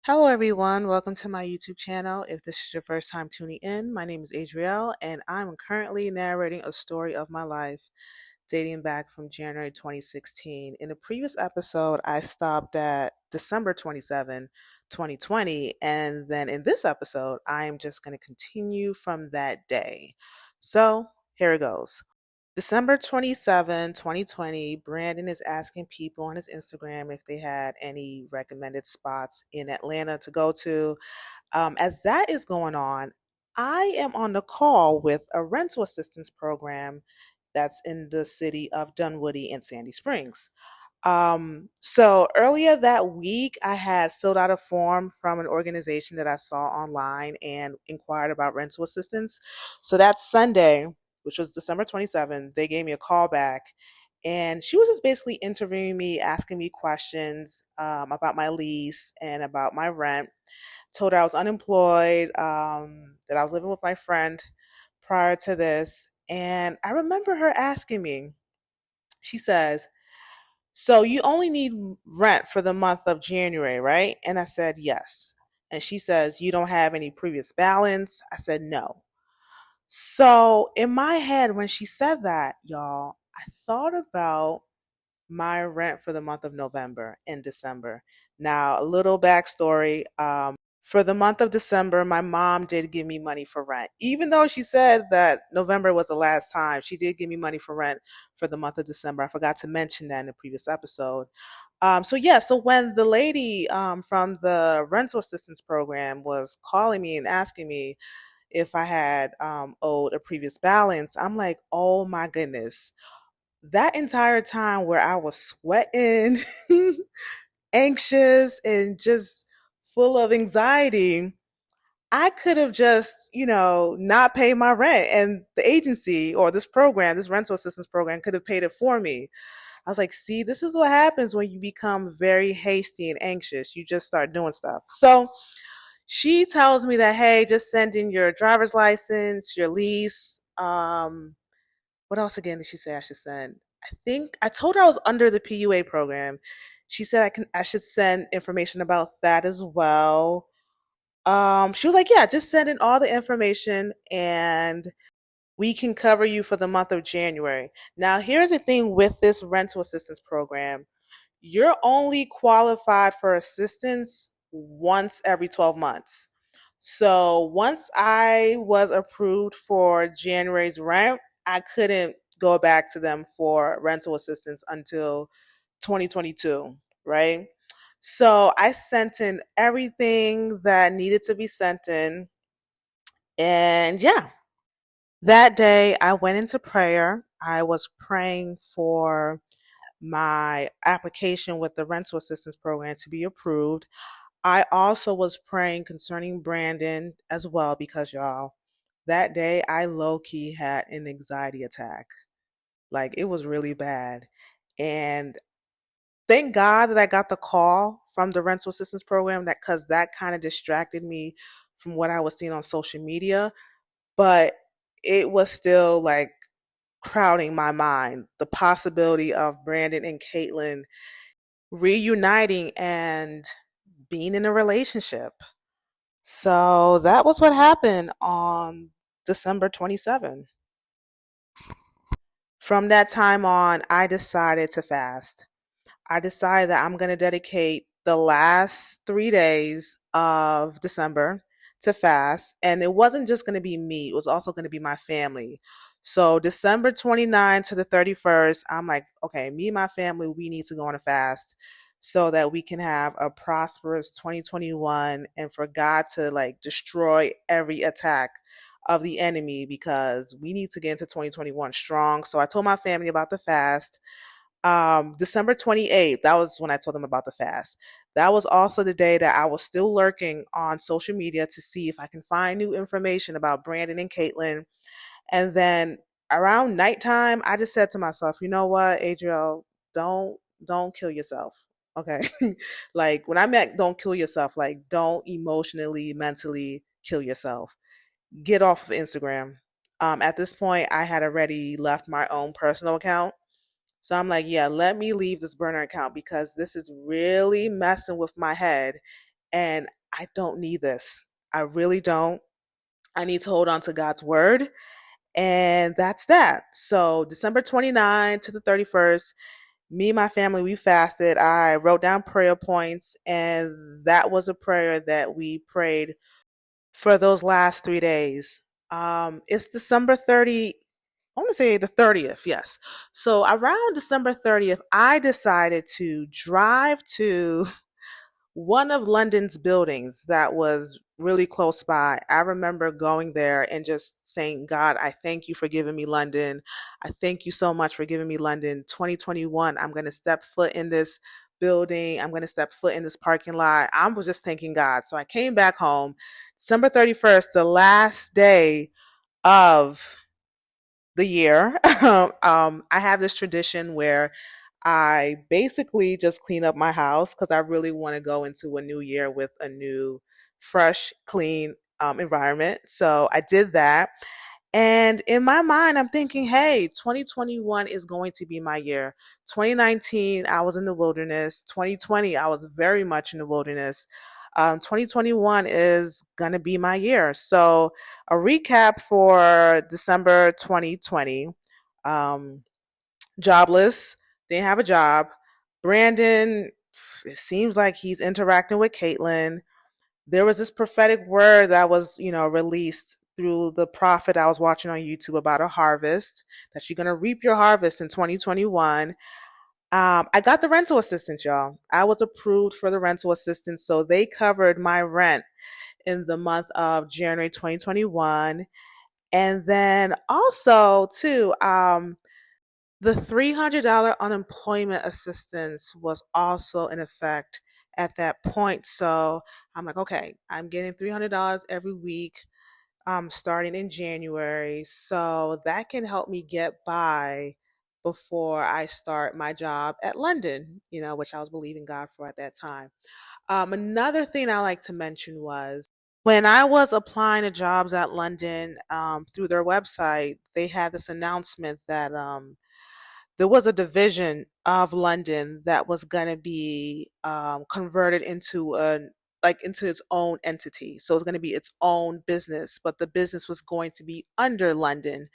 Hello, everyone. Welcome to my YouTube channel. If this is your first time tuning in, my name is Adrielle, and I'm currently narrating a story of my life dating back from January 2016. In the previous episode, I stopped at December 27, 2020, and then in this episode, I am just going to continue from that day. So here it goes. December 27, 2020, Brandon is asking people on his Instagram if they had any recommended spots in Atlanta to go to. As that is going on, I am on the call with a rental assistance program that's in the city of Dunwoody and Sandy Springs. So earlier that week, I had filled out a form from an organization that I saw online and inquired about rental assistance. So that Sunday, which was December 27th, they gave me a call back and she was just basically interviewing me, asking me questions about my lease and about my rent. Told her I was unemployed, that I was living with my friend prior to this. And I remember her asking me, she says, so you only need rent for the month of January, right? And I said, yes. And she says, you don't have any previous balance? I said, no. So in my head, when she said that, y'all, I thought about my rent for the month of November and December. Now, a little backstory. For the month of December, my mom did give me money for rent. Even though she said that November was the last time, she did give me money for rent for the month of December. I forgot to mention that in the previous episode. So when the lady from the rental assistance program was calling me and asking me if I had owed a previous balance, I'm like, oh my goodness. That entire time where I was sweating, anxious, and just full of anxiety, I could have just, not paid my rent and the agency or this program, this rental assistance program could have paid it for me. I was like, see, this is what happens when you become very hasty and anxious. You just start doing stuff. So she tells me that, hey, just send in your driver's license, your lease. What else again did she say I should send? I think I told her I was under the PUA program. She said I should send information about that as well. She was like, yeah, just send in all the information and we can cover you for the month of January. Now, here's the thing with this rental assistance program. You're only qualified for assistance once every 12 months. So once I was approved for January's rent, I couldn't go back to them for rental assistance until 2022, right? So I sent in everything that needed to be sent in. And yeah, that day I went into prayer. I was praying for my application with the rental assistance program to be approved. I also was praying concerning Brandon as well because y'all, that day I low key had an anxiety attack. Like it was really bad. And thank God that I got the call from the rental assistance program that cuz that kind of distracted me from what I was seeing on social media, but it was still like crowding my mind the possibility of Brandon and Caitlin reuniting and being in a relationship. So that was what happened on December 27. From that time on, I decided to fast. I decided that I'm going to dedicate the last 3 days of December to fast. And it wasn't just going to be me, it was also going to be my family. So December 29th to the 31st, I'm like, okay, me and my family, we need to go on a fast so that we can have a prosperous 2021 and for God to like destroy every attack of the enemy because we need to get into 2021 strong. So I told my family about the fast. December 28th, that was when I told them about the fast. That was also the day that I was still lurking on social media to see if I can find new information about Brandon and Caitlin. And then around nighttime, I just said to myself, you know what, Adriel, don't kill yourself. Okay. Like when I meant don't kill yourself, like don't emotionally, mentally kill yourself. Get off of Instagram. At this point, I had already left my own personal account. So I'm like, yeah, let me leave this burner account because this is really messing with my head. And I don't need this. I really don't. I need to hold on to God's word. And that's that. So December 29th to the 31st, me and my family, we fasted. I wrote down prayer points, and that was a prayer that we prayed for those last 3 days. It's December 30. I want to say the 30th, yes. So around December 30th, I decided to drive to one of London's buildings that was really close by. I remember going there and just saying, God, I thank you for giving me London. I thank you so much for giving me London. 2021, I'm going to step foot in this building. I'm going to step foot in this parking lot. I was just thanking God. So I came back home December 31st, the last day of the year. I have this tradition where I basically just clean up my house because I really want to go into a new year with a new, fresh, clean environment. So I did that. And in my mind, I'm thinking, hey, 2021 is going to be my year. 2019, I was in the wilderness. 2020, I was very much in the wilderness. 2021 is going to be my year. So, a recap for December 2020, um, jobless, didn't have a job. Brandon, it seems like he's interacting with Caitlin. There was this prophetic word that was, released through the prophet I was watching on YouTube about a harvest, that you're going to reap your harvest in 2021. I got the rental assistance, y'all. I was approved for the rental assistance, so they covered my rent in the month of January 2021. And then also, too, the $300 unemployment assistance was also in effect at that point. So I'm like, okay, I'm getting $300 every week, starting in January. So that can help me get by before I start my job at London, which I was believing God for at that time. Another thing I like to mention was when I was applying to jobs at London, through their website, they had this announcement that there was a division of London that was going to be converted into into its own entity. So it's going to be its own business, but the business was going to be under London.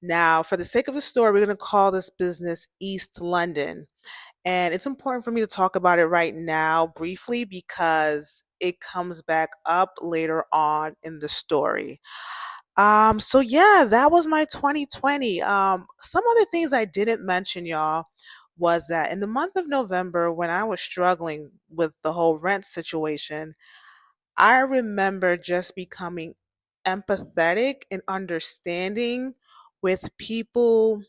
Now, for the sake of the story, we're going to call this business East London. And it's important for me to talk about it right now briefly because it comes back up later on in the story. So yeah, that was my 2020. Some other things I didn't mention, y'all, was that in the month of November, when I was struggling with the whole rent situation, I remember just becoming empathetic and understanding with people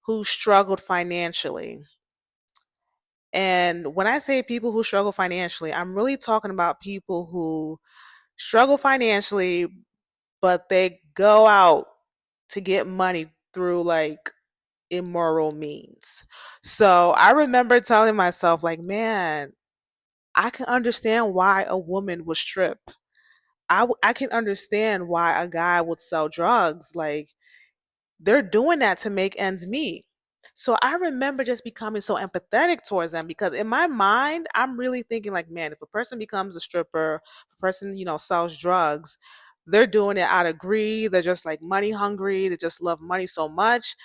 who struggled financially. And when I say people who struggle financially, I'm really talking about people who struggle financially, but they go out to get money through like immoral means. So I remember telling myself, like, man, I can understand why a woman would strip. I can understand why a guy would sell drugs. Like, they're doing that to make ends meet. So I remember just becoming so empathetic towards them because in my mind, I'm really thinking like, man, if a person becomes a stripper, if a person, sells drugs, they're doing it out of greed. They're just like money hungry. They just love money so much.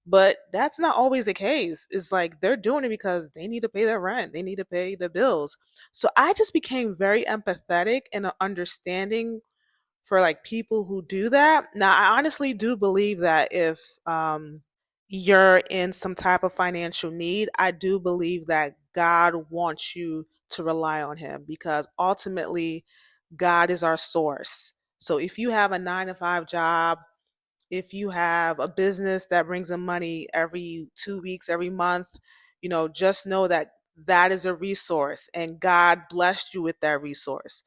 But that's not always the case. It's like they're doing it because they need to pay their rent. They need to pay the bills. So I just became very empathetic and understanding for like people who do that. Now, I honestly do believe that if you're in some type of financial need, I do believe that God wants you to rely on Him because ultimately, God is our source. So if you have a 9 to 5 job, if you have a business that brings in money every 2 weeks, every month, just know that that is a resource and God blessed you with that resource.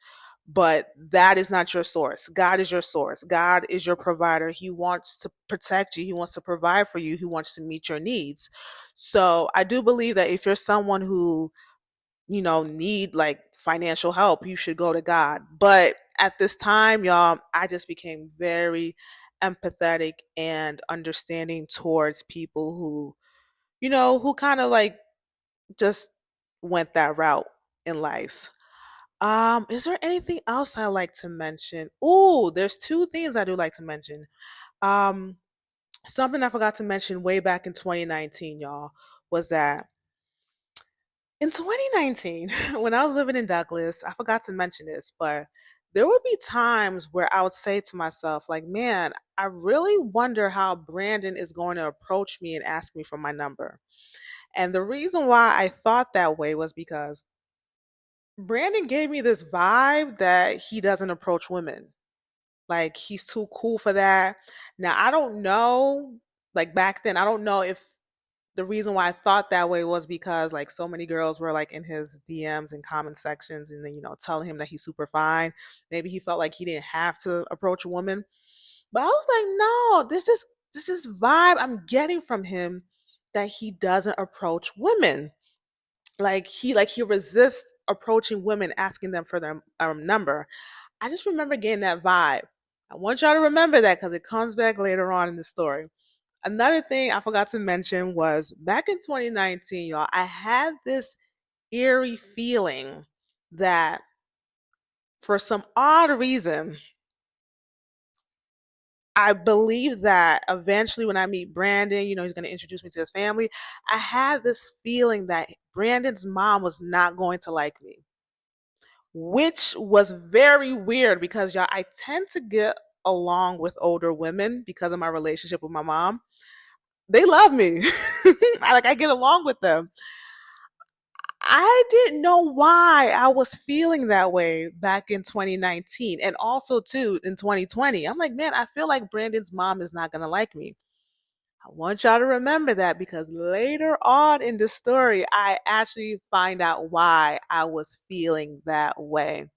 But that is not your source. God is your source. God is your provider. He wants to protect you. He wants to provide for you. He wants to meet your needs. So I do believe that if you're someone who need like financial help, you should go to God. But at this time, y'all, I just became very empathetic and understanding towards people who kind of like just went that route in life. Is there anything else I like to mention? Ooh, there's two things I do like to mention. Um, Something I forgot to mention way back in 2019, y'all, was that in 2019, when I was living in Douglas, I forgot to mention this, but there would be times where I would say to myself, like, man, I really wonder how Brandon is going to approach me and ask me for my number. And the reason why I thought that way was because Brandon gave me this vibe that he doesn't approach women. Like he's too cool for that. Now, I don't know, like back then, I don't know if the reason why I thought that way was because like so many girls were like in his DMs and comment sections and then, telling him that he's super fine. Maybe he felt like he didn't have to approach a woman. But I was like, no, this is vibe I'm getting from him that he doesn't approach women. Like he resists approaching women asking them for their number. I just remember getting that vibe. I want y'all to remember that because it comes back later on in the story. Another thing I forgot to mention was back in 2019, y'all, I had this eerie feeling that for some odd reason, I believe that eventually when I meet Brandon, he's going to introduce me to his family. I had this feeling that Brandon's mom was not going to like me, which was very weird because y'all, I tend to get along with older women because of my relationship with my mom. They love me. I get along with them. I didn't know why I was feeling that way back in 2019 and also too in 2020. I'm like, man, I feel like Brandon's mom is not going to like me. I want y'all to remember that because later on in the story, I actually find out why I was feeling that way.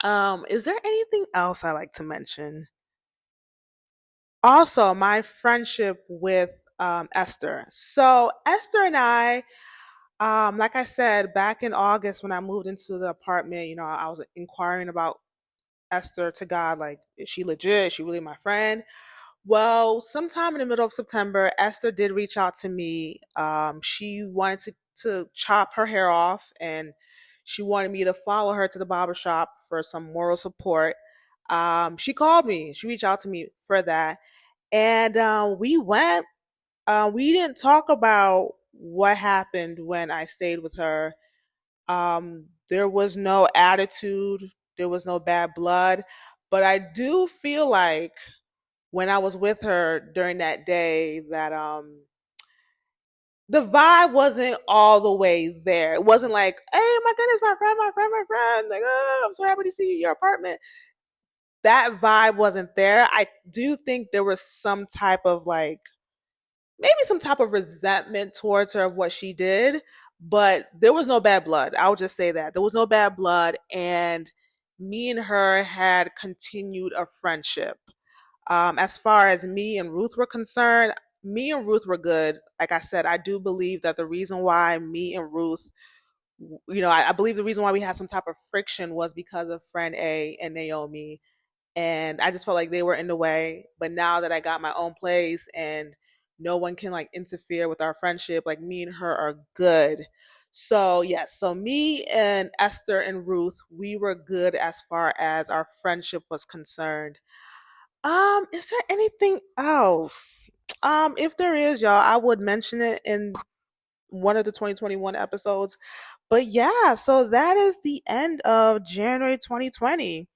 Is there anything else I like to mention? Also, my friendship with Esther. So Esther and I, like I said, back in August when I moved into the apartment, I was inquiring about Esther to God, like, is she legit? Is she really my friend? Well, sometime in the middle of September, Esther did reach out to me. She wanted to chop her hair off and she wanted me to follow her to the barber shop for some moral support. She called me. She reached out to me for that. And we went. We didn't talk about what happened when I stayed with her. There was no attitude, there was no bad blood. But I do feel like when I was with her during that day that the vibe wasn't all the way there. It wasn't like, hey, my goodness, my friend, my friend, my friend. Like, oh, I'm so happy to see you in your apartment. That vibe wasn't there. I do think there was some type of like, maybe some type of resentment towards her of what she did, but there was no bad blood. I'll just say that. There was no bad blood. And me and her had continued a friendship. As far as me and Ruth were concerned, me and Ruth were good. Like I said, I do believe that the reason why me and Ruth, I believe the reason why we had some type of friction was because of friend A and Naomi. And I just felt like they were in the way. But now that I got my own place and no one can like interfere with our friendship, like me and her are good. So, yeah, so me and Esther and Ruth, we were good as far as our friendship was concerned. Is there anything else? If there is, y'all, I would mention it in one of the 2021 episodes. But yeah, so that is the end of January 2020.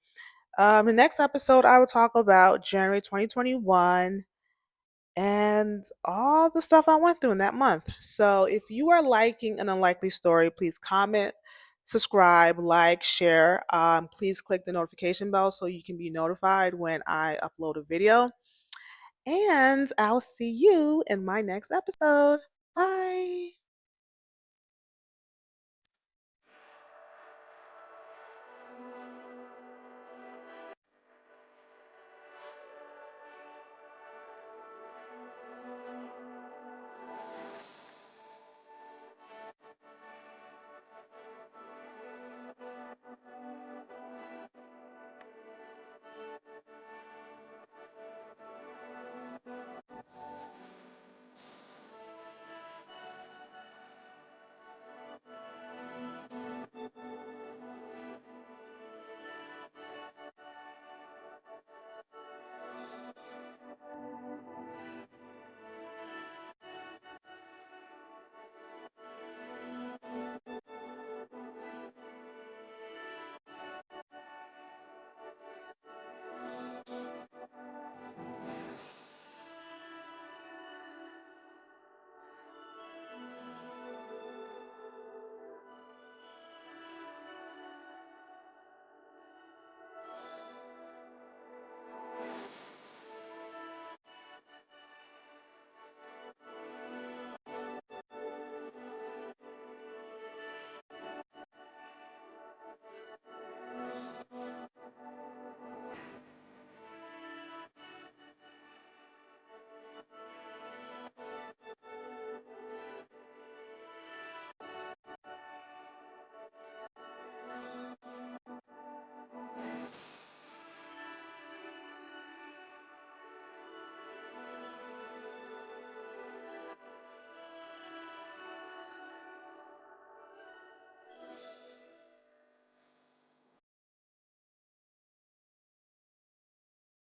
The next episode, I will talk about January 2021 and all the stuff I went through in that month. So if you are liking an unlikely story, please comment, subscribe, like, share. Please click the notification bell so you can be notified when I upload a video. And I'll see you in my next episode. Bye.